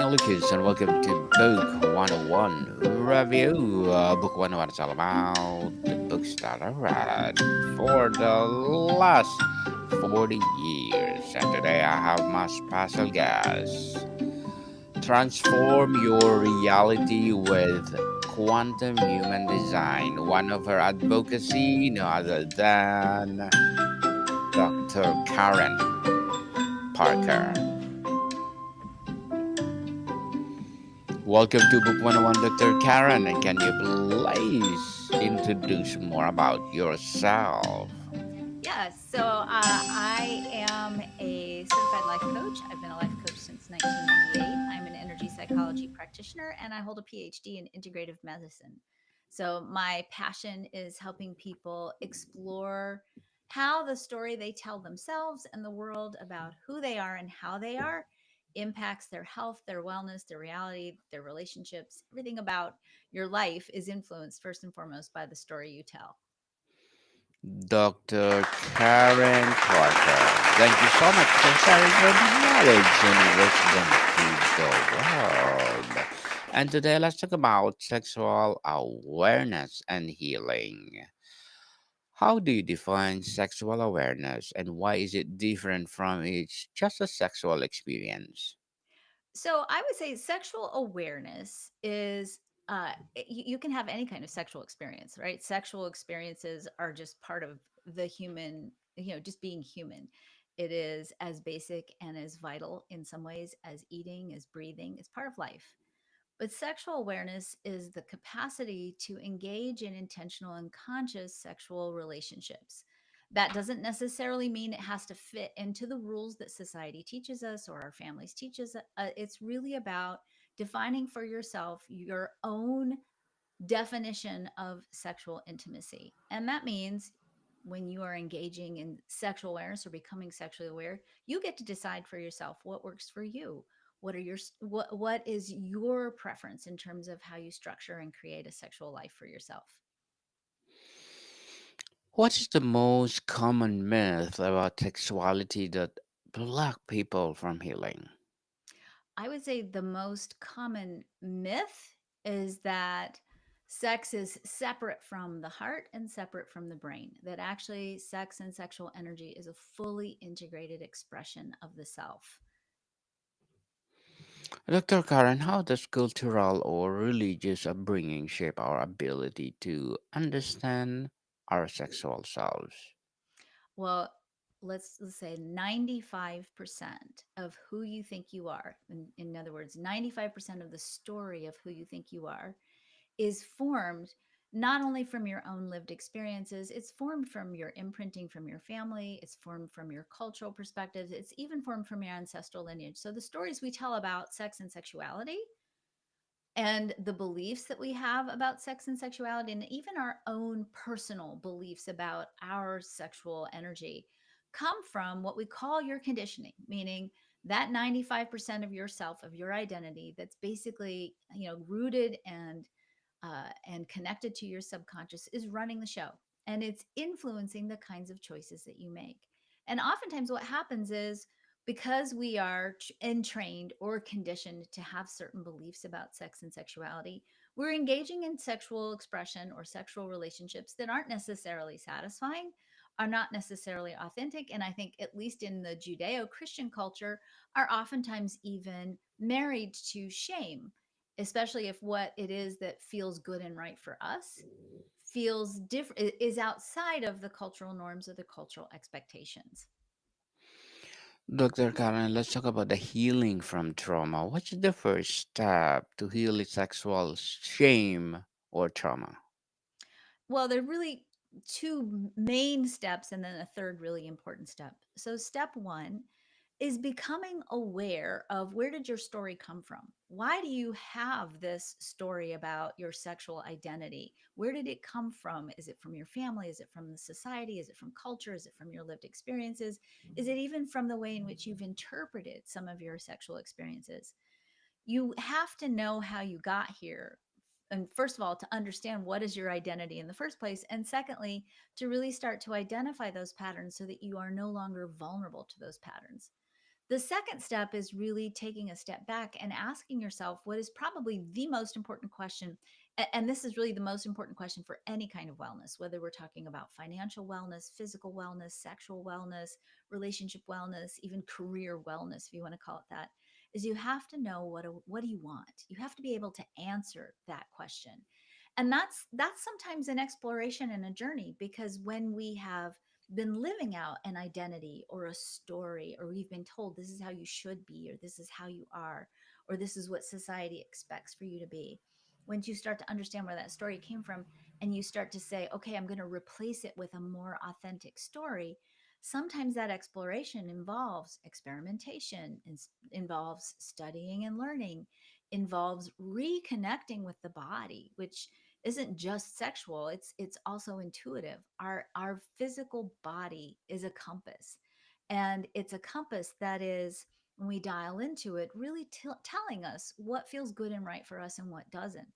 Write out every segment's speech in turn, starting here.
Lucas, and welcome to Book 101 Review. Book 101 is all about the books that I read for the last 40 years. And today I have my special guest. Transform your reality with quantum human design. One of her advocacy, no other than Dr. Karen Parker. Welcome to Book 101, Dr. Karen. And can you please introduce more about yourself? Yes. I am a certified life coach. I've been a life coach since 1998. I'm an energy psychology practitioner and I hold a PhD in integrative medicine. So, my passion is helping people explore how the story they tell themselves and the world about who they are and how they are impacts their health, their wellness, their reality, their relationships. Everything about your life is influenced first and foremost by the story you tell. Dr. Karen Parker. Thank you so much for sharing your knowledge and wisdom to the world. And today let's talk about sexual awareness and healing. How do you define sexual awareness and why is it different from each just a sexual experience? So I would say sexual awareness is you can have any kind of sexual experience, right? Sexual experiences are just part of the human, just being human. It is as basic and as vital in some ways as eating, as breathing. It's part of life. But sexual awareness is the capacity to engage in intentional and conscious sexual relationships. That doesn't necessarily mean it has to fit into the rules that society teaches us or our families teaches us. It's really about defining for yourself your own definition of sexual intimacy. And that means when you are engaging in sexual awareness or becoming sexually aware, you get to decide for yourself what works for you. What is your preference in terms of how you structure and create a sexual life for yourself? What is the most common myth about sexuality that block people from healing? I would say the most common myth is that sex is separate from the heart and separate from the brain, that actually sex and sexual energy is a fully integrated expression of the self. Dr. Karen, how does cultural or religious upbringing shape our ability to understand our sexual selves? Well, let's say 95% of who you think you are, in other words, 95% of the story of who you think you are is formed not only from your own lived experiences, it's formed from your imprinting from your family, it's formed from your cultural perspectives, it's even formed from your ancestral lineage. So the stories we tell about sex and sexuality and the beliefs that we have about sex and sexuality, and even our own personal beliefs about our sexual energy, come from what we call your conditioning, meaning that 95% of yourself, of your identity, that's basically rooted and connected to your subconscious, is running the show, and it's influencing the kinds of choices that you make. And oftentimes what happens is, because we are entrained or conditioned to have certain beliefs about sex and sexuality, we're engaging in sexual expression or sexual relationships that aren't necessarily satisfying, are not necessarily authentic, and I think, at least in the Judeo-Christian culture, are oftentimes even married to shame, especially if what it is that feels good and right for us feels different, is outside of the cultural norms or the cultural expectations. Dr. Karen, let's talk about the healing from trauma. What's the first step to heal sexual shame or trauma? Well, there are really two main steps and then a third really important step. So step one is becoming aware of, where did your story come from? Why do you have this story about your sexual identity? Where did it come from? Is it from your family? Is it from the society? Is it from culture? Is it from your lived experiences? Is it even from the way in which you've interpreted some of your sexual experiences? You have to know how you got here. And first of all, to understand what is your identity in the first place. And secondly, to really start to identify those patterns so that you are no longer vulnerable to those patterns. The second step is really taking a step back and asking yourself what is probably the most important question. And this is really the most important question for any kind of wellness, whether we're talking about financial wellness, physical wellness, sexual wellness, relationship wellness, even career wellness, if you want to call it that, is you have to know what do you want? You have to be able to answer that question. And that's sometimes an exploration and a journey, because when we have been living out an identity or a story, or we've been told this is how you should be, or this is how you are, or this is what society expects for you to be. Once you start to understand where that story came from and you start to say, okay, I'm going to replace it with a more authentic story, sometimes that exploration involves experimentation, involves studying and learning, involves reconnecting with the body, which isn't just sexual, it's also intuitive. Our physical body is a compass, and it's a compass that is, when we dial into it, really telling us what feels good and right for us and what doesn't.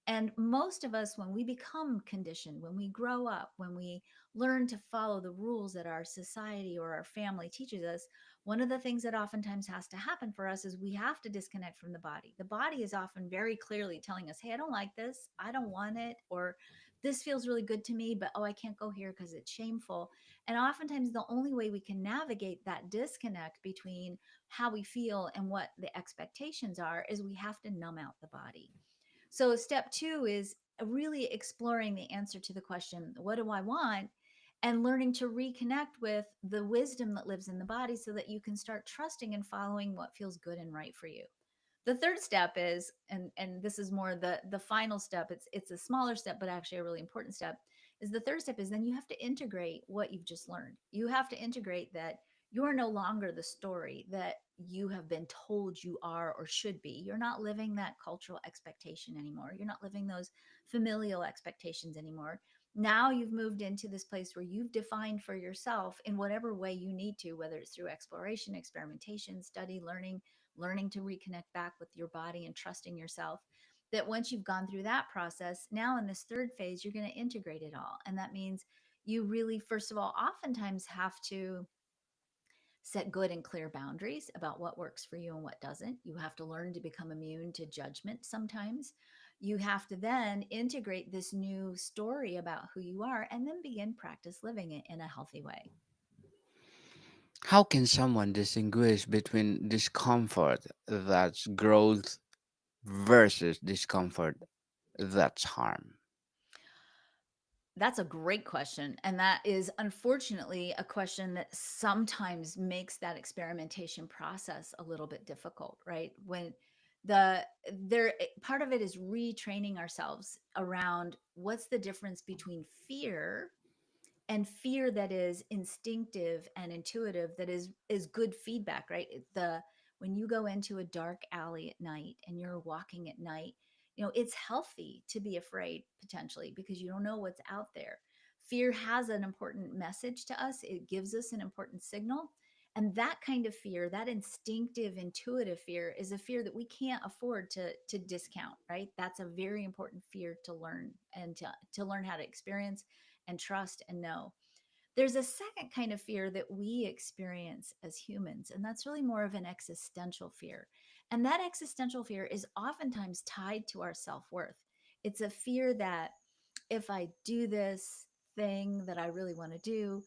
And most of us, when we become conditioned, when we grow up, when we learn to follow the rules that our society or our family teaches us, one of the things that oftentimes has to happen for us is we have to disconnect from the body. The body is often very clearly telling us, hey, I don't like this. I don't want it. Or this feels really good to me, but oh, I can't go here because it's shameful. And oftentimes, the only way we can navigate that disconnect between how we feel and what the expectations are is we have to numb out the body. So, step two is really exploring the answer to the question, what do I want? And learning to reconnect with the wisdom that lives in the body so that you can start trusting and following what feels good and right for you. The third step is, and this is more the final step, it's a smaller step but actually a really important step, is the third step is then you have to integrate what you've just learned. You have to integrate that you are no longer the story that you have been told you are or should be. You're not living that cultural expectation anymore. You're not living those familial expectations anymore. Now you've moved into this place where you've defined for yourself in whatever way you need to, whether it's through exploration, experimentation, study, learning to reconnect back with your body and trusting yourself. That once you've gone through that process, now in this third phase, you're going to integrate it all. And that means you really, first of all, oftentimes have to set good and clear boundaries about what works for you and what doesn't. You have to learn to become immune to judgment sometimes. You have to then integrate this new story about who you are and then begin practice living it in a healthy way. How can someone distinguish between discomfort that's growth versus discomfort that's harm? That's a great question. And that is unfortunately a question that sometimes makes that experimentation process a little bit difficult, right? When the there part of it is retraining ourselves around what's the difference between fear and fear that is instinctive and intuitive, that is good feedback, right? The When you go into a dark alley at night and you're walking at night, it's healthy to be afraid potentially because you don't know what's out there. Fear has an important message to us. It gives us an important signal. And that kind of fear, that instinctive intuitive fear, is a fear that we can't afford to discount, right? That's a very important fear to learn, and to learn how to experience and trust and know. There's a second kind of fear that we experience as humans, and that's really more of an existential fear. And that existential fear is oftentimes tied to our self worth. It's a fear that if I do this thing that I really want to do,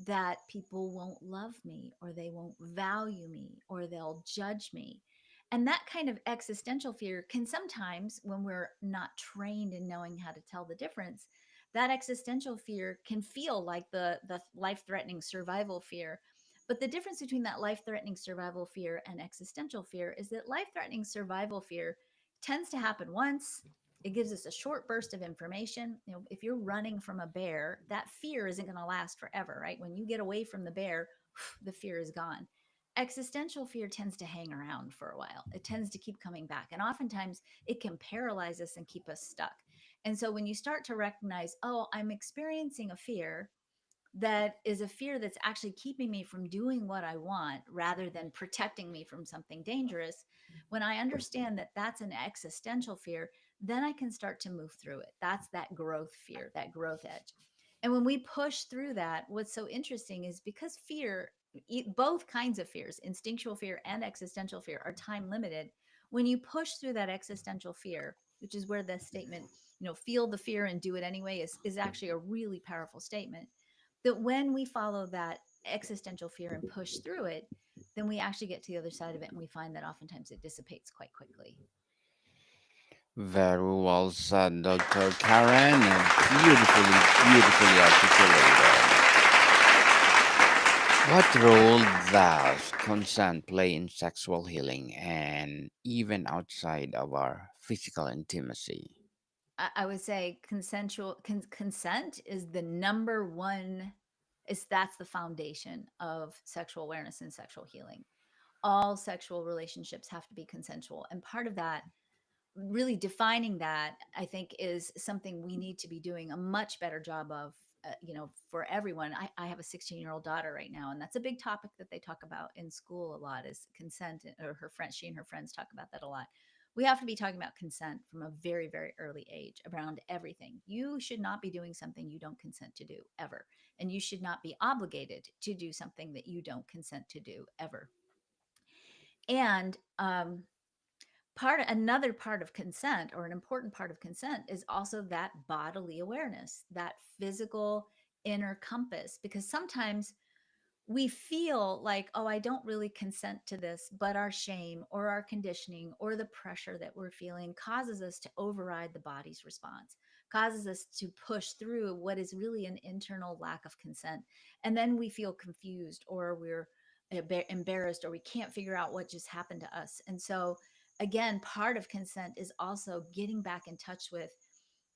that people won't love me, or they won't value me, or they'll judge me. And that kind of existential fear can sometimes, when we're not trained in knowing how to tell the difference, that existential fear can feel like the life-threatening survival fear. But the difference between that life-threatening survival fear and existential fear is that life-threatening survival fear tends to happen once. It gives us a short burst of information. If you're running from a bear, that fear isn't going to last forever, right? When you get away from the bear, the fear is gone. Existential fear tends to hang around for a while. It tends to keep coming back. And oftentimes it can paralyze us and keep us stuck. And so when you start to recognize, oh, I'm experiencing a fear that is a fear that's actually keeping me from doing what I want rather than protecting me from something dangerous, when I understand that that's an existential fear, then I can start to move through it. That's that growth fear, that growth edge. And when we push through that, what's so interesting is because fear both kinds of fears, instinctual fear and existential fear, are time limited. When you push through that existential fear, which is where the statement, feel the fear and do it anyway, is actually a really powerful statement. That when we follow that existential fear and push through it, then we actually get to the other side of it and we find that oftentimes it dissipates quite quickly. Very well said, Dr. Karen. Beautifully, beautifully articulated. What role does consent play in sexual healing and even outside of our physical intimacy? I would say consent is the number one, is that's the foundation of sexual awareness and sexual healing. All sexual relationships have to be consensual. And part of that, really defining that, I think, is something we need to be doing a much better job of, for everyone. I have a 16-year-old daughter right now, and that's a big topic that they talk about in school a lot, is consent, or her friends, she and her friends talk about that a lot. We have to be talking about consent from a very, very early age around everything. You should not be doing something you don't consent to do ever. And you should not be obligated to do something that you don't consent to do ever. And another part of consent, or an important part of consent, is also that bodily awareness, that physical inner compass. Because sometimes we feel like, oh, I don't really consent to this, but our shame or our conditioning or the pressure that we're feeling causes us to override the body's response, causes us to push through what is really an internal lack of consent. And then we feel confused, or we're embarrassed, or we can't figure out what just happened to us. And so, again, part of consent is also getting back in touch with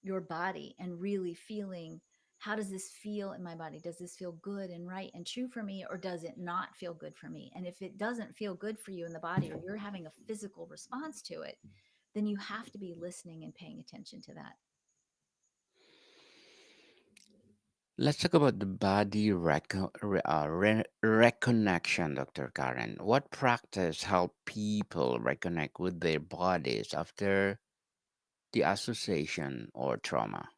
your body and really feeling, how does this feel in my body? Does this feel good and right and true for me, or does it not feel good for me? And if it doesn't feel good for you in the body, or you're having a physical response to it, then you have to be listening and paying attention to that. Let's talk about the body reconnection, Dr. Karen. What practice help people reconnect with their bodies after the association or trauma?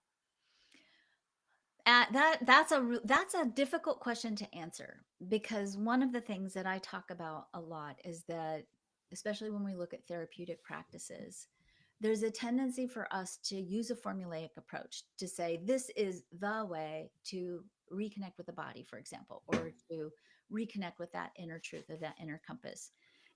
That's a difficult question to answer, because one of the things that I talk about a lot is that, especially when we look at therapeutic practices, there's a tendency for us to use a formulaic approach to say this is the way to reconnect with the body, for example, or to reconnect with that inner truth or that inner compass.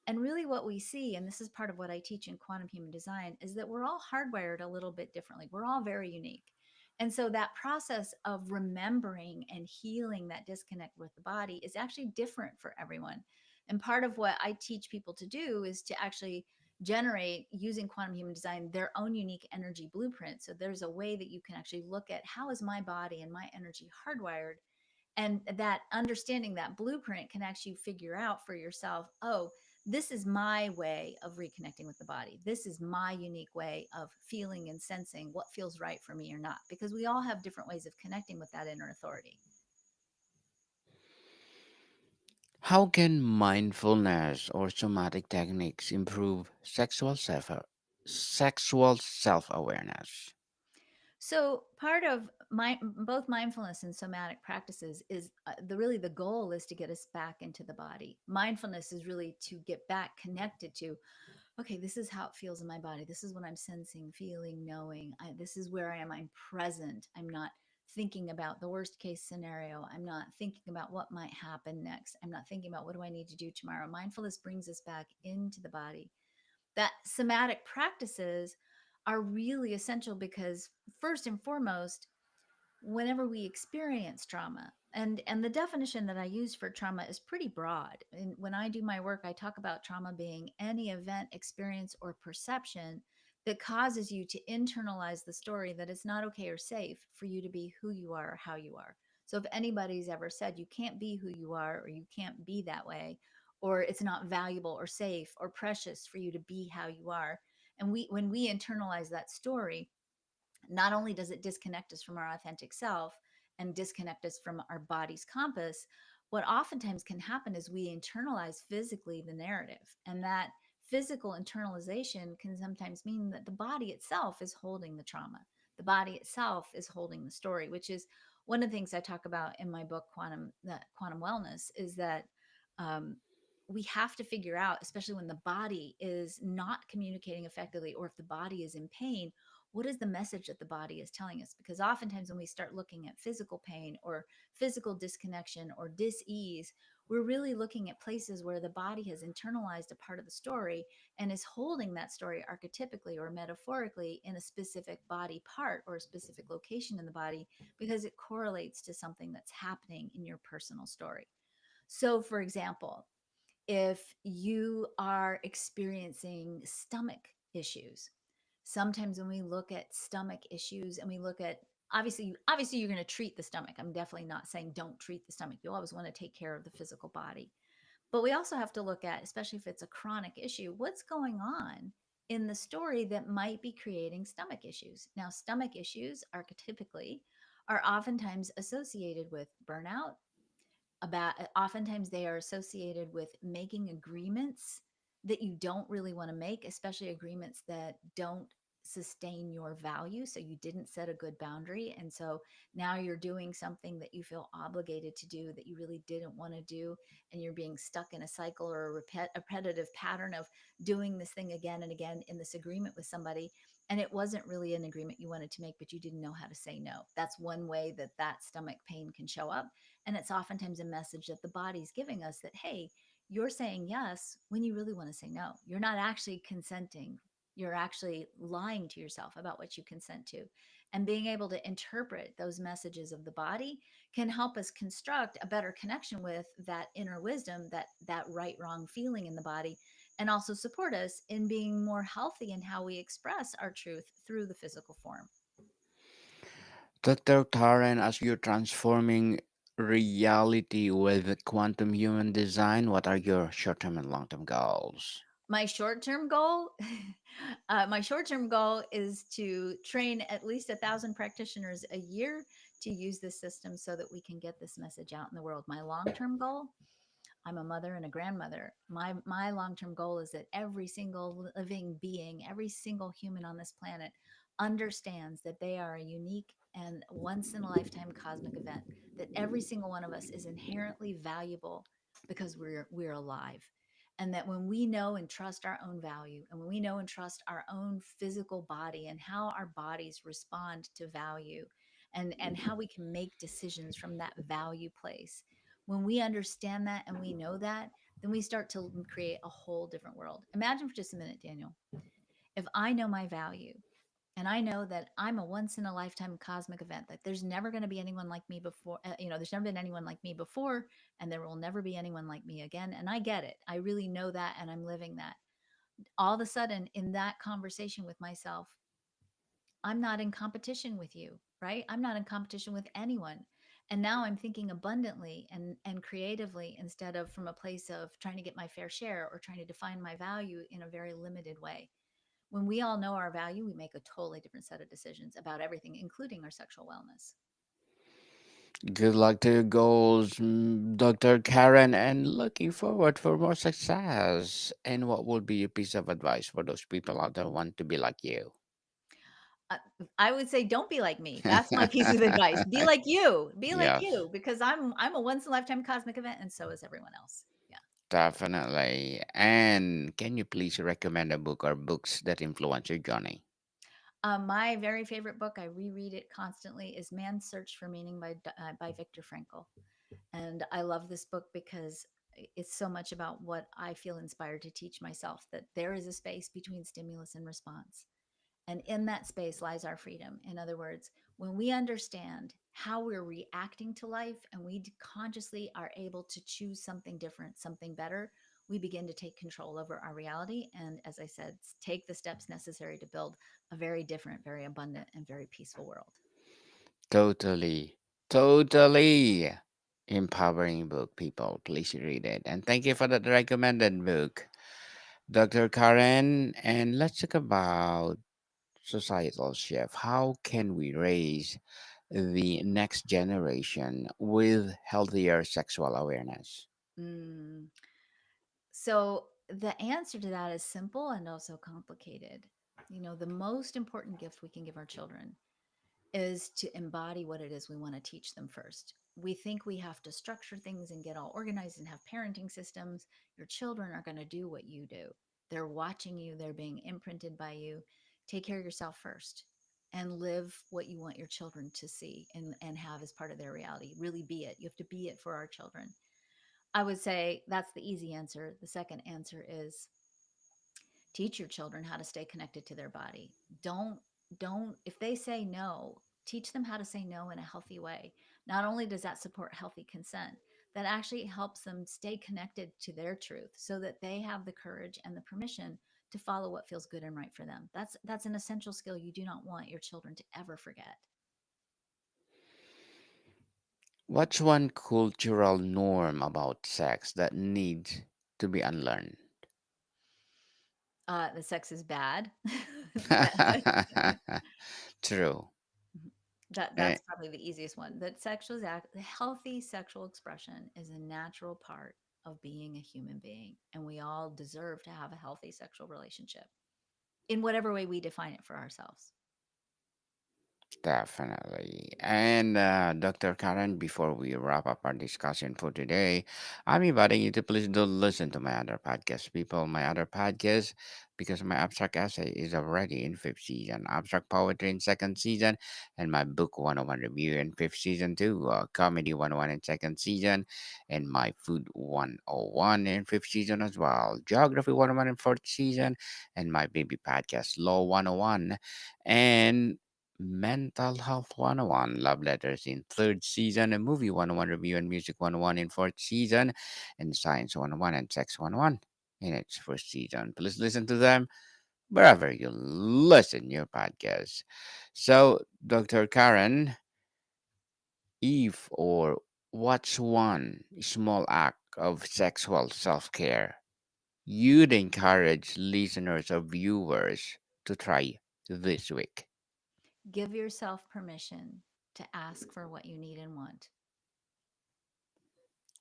And really, what we see, and this is part of what I teach in quantum human design, is that we're all hardwired a little bit differently. We're all very unique. And so that process of remembering and healing that disconnect with the body is actually different for everyone. And part of what I teach people to do is to actually generate, using quantum human design, their own unique energy blueprint. So there's a way that you can actually look at, how is my body and my energy hardwired, and that understanding that blueprint can actually figure out for yourself, oh, this is my way of reconnecting with the body, this is my unique way of feeling and sensing what feels right for me or not, because we all have different ways of connecting with that inner authority. How can mindfulness or somatic techniques improve sexual self-awareness? So part of both mindfulness and somatic practices is, the goal is to get us back into the body. Mindfulness is really to get back connected to, okay, this is how it feels in my body. This is what I'm sensing, feeling, knowing. This is where I am. I'm present. I'm not thinking about the worst case scenario. I'm not thinking about what might happen next. I'm not thinking about what do I need to do tomorrow. Mindfulness brings us back into the body. That somatic practices are really essential because, first and foremost, whenever we experience trauma, and the definition that I use for trauma is pretty broad, and when I do my work, I talk about trauma being any event, experience, or perception that causes you to internalize the story that it's not okay or safe for you to be who you are or how you are. So if anybody's ever said you can't be who you are, or you can't be that way, or it's not valuable or safe or precious for you to be how you are, and when we internalize that story, not only does it disconnect us from our authentic self and disconnect us from our body's compass, what oftentimes can happen is we internalize physically the narrative. And that physical internalization can sometimes mean that the body itself is holding the trauma. The body itself is holding the story, which is one of the things I talk about in my book, Quantum Wellness, is that um, we have to figure out, especially when the body is not communicating effectively, or if the body is in pain, what is the message that the body is telling us? Because oftentimes when we start looking at physical pain or physical disconnection or dis-ease, we're really looking at places where the body has internalized a part of the story and is holding that story archetypically or metaphorically in a specific body part or a specific location in the body, because it correlates to something that's happening in your personal story. So, for example, if you are experiencing stomach issues, sometimes when we look at stomach issues and we look at, obviously you're going to treat the stomach. I'm definitely not saying don't treat the stomach. You always want to take care of the physical body. But we also have to look at, especially if it's a chronic issue, what's going on in the story that might be creating stomach issues. Now, stomach issues archetypically are oftentimes associated with burnout. About oftentimes they are associated with making agreements that you don't really want to make, especially agreements that don't sustain your value. So you didn't set a good boundary, and so now you're doing something that you feel obligated to do that you really didn't want to do, and you're being stuck in a cycle or a repetitive pattern of doing this thing again and again in this agreement with somebody, and it wasn't really an agreement you wanted to make, but you didn't know how to say no. That's one way that that stomach pain can show up. And it's oftentimes a message that the body's giving us that, hey, you're saying yes when you really want to say no. You're not actually consenting. You're actually lying to yourself about what you consent to. And being able to interpret those messages of the body can help us construct a better connection with that inner wisdom, that right wrong feeling in the body, and also support us in being more healthy in how we express our truth through the physical form. Dr. Karen, as you're transforming reality with quantum human design, what are your short term and long term goals? My short-term goal, my short-term goal is to train at least 1,000 practitioners a year to use this system so that we can get this message out in the world. My long-term goal, I'm a mother and a grandmother. My long-term goal is that every single living being, every single human on this planet understands that they are a unique and once in a lifetime cosmic event, that every single one of us is inherently valuable because we're alive. And that when we know and trust our own value, and when we know and trust our own physical body and how our bodies respond to value, and how we can make decisions from that value place, when we understand that and we know that, then we start to create a whole different world. Imagine for just a minute, Daniel, if I know my value and I know that I'm a once in a lifetime cosmic event, that there's never going to be anyone like me before, there's never been anyone like me before, and there will never be anyone like me again. And I get it. I really know that, and I'm living that. All of a sudden, in that conversation with myself, I'm not in competition with you, right? I'm not in competition with anyone. And now I'm thinking abundantly and creatively instead of from a place of trying to get my fair share or trying to define my value in a very limited way. When we all know our value, we make a totally different set of decisions about everything, including our sexual wellness. Good luck to your goals, Dr. Karen, and looking forward for more success. And what would be your piece of advice for those people out there who want to be like you? Uh, I would say don't be like me. That's my piece of advice. Be like you. Be like Yes, you because I'm a once in a lifetime cosmic event and so is everyone else. Yeah. definitely. And can you please recommend a book or books that influence your journey? My very favorite book, I reread it constantly, is Man's Search for Meaning by Viktor Frankl. And I love this book because it's so much about what I feel inspired to teach myself, that there is a space between stimulus and response. And in that space lies our freedom. In other words, when we understand how we're reacting to life and we consciously are able to choose something different, something better, we begin to take control over our reality. And as I said, take the steps necessary to build a very different, very abundant, and very peaceful world. Totally, totally empowering book, people. Please read it. And thank you for that recommended book, Dr. Karen. And let's talk about societal shift. How can we raise the next generation with healthier sexual awareness? Mm. So the answer to that is simple and also complicated. The most important gift we can give our children is to embody what it is we want to teach them first. We think we have to structure things and get all organized and have parenting systems. Your children are going to do what you do. They're watching you, they're being imprinted by you. Take care of yourself first and live what you want your children to see and have as part of their reality. Really be it. You have to be it for our children. I would say that's the easy answer. The second answer is teach your children how to stay connected to their body. Don't if they say no, teach them how to say no in a healthy way. Not only does that support healthy consent, that actually helps them stay connected to their truth so that they have the courage and the permission to follow what feels good and right for them. That's an essential skill you do not want your children to ever forget. What's one cultural norm about sex that needs to be unlearned? The sex is bad. That- True. Eh, that's probably the easiest one. That the healthy sexual expression is a natural part of being a human being, and we all deserve to have a healthy sexual relationship in whatever way we define it for ourselves. Definitely. And Dr. Karen, before we wrap up our discussion for today, I'm inviting you to please do listen to my other podcast, people. My other podcast, because my abstract essay is already in fifth season, abstract poetry in second season, and my book 101 review in fifth season too, comedy 101 in second season, and my food 101 in fifth season as well, geography 101 in fourth season, and my baby podcast, law 101. And Mental Health 101, Love Letters in third season, and Movie 101 Review and Music 101 in fourth season, and Science 101 and Sex 101 in its first season. Please listen to them wherever you listen your podcast. So, Dr. Karen, if or what's one small act of sexual self care you'd encourage listeners or viewers to try this week? Give yourself permission to ask for what you need and want.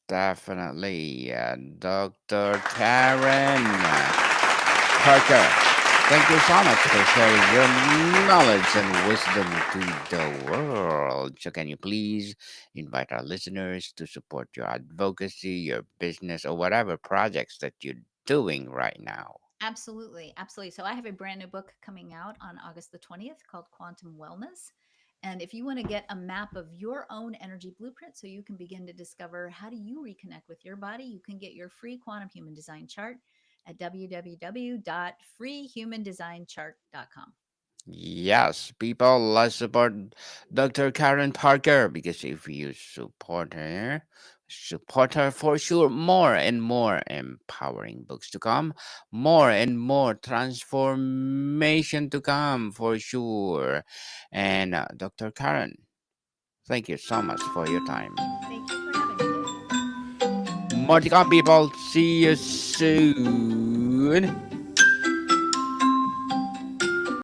Definitely, Dr. Karen Parker. Thank you so much for sharing your knowledge and wisdom to the world. So, can you please invite our listeners to support your advocacy, your business, or whatever projects that you're doing right now? Absolutely. Absolutely. So I have a brand new book coming out on August the 20th called Quantum Wellness. And if you want to get a map of your own energy blueprint so you can begin to discover how do you reconnect with your body, you can get your free quantum human design chart at www.freehumandesignchart.com. Yes, people, let's support Dr. Karen Parker because if you support her for sure. More and more empowering books to come, more and more transformation to come for sure. And Dr. Karen, thank you so much for your time. Thank you for having me, David. More to come, people. See you soon.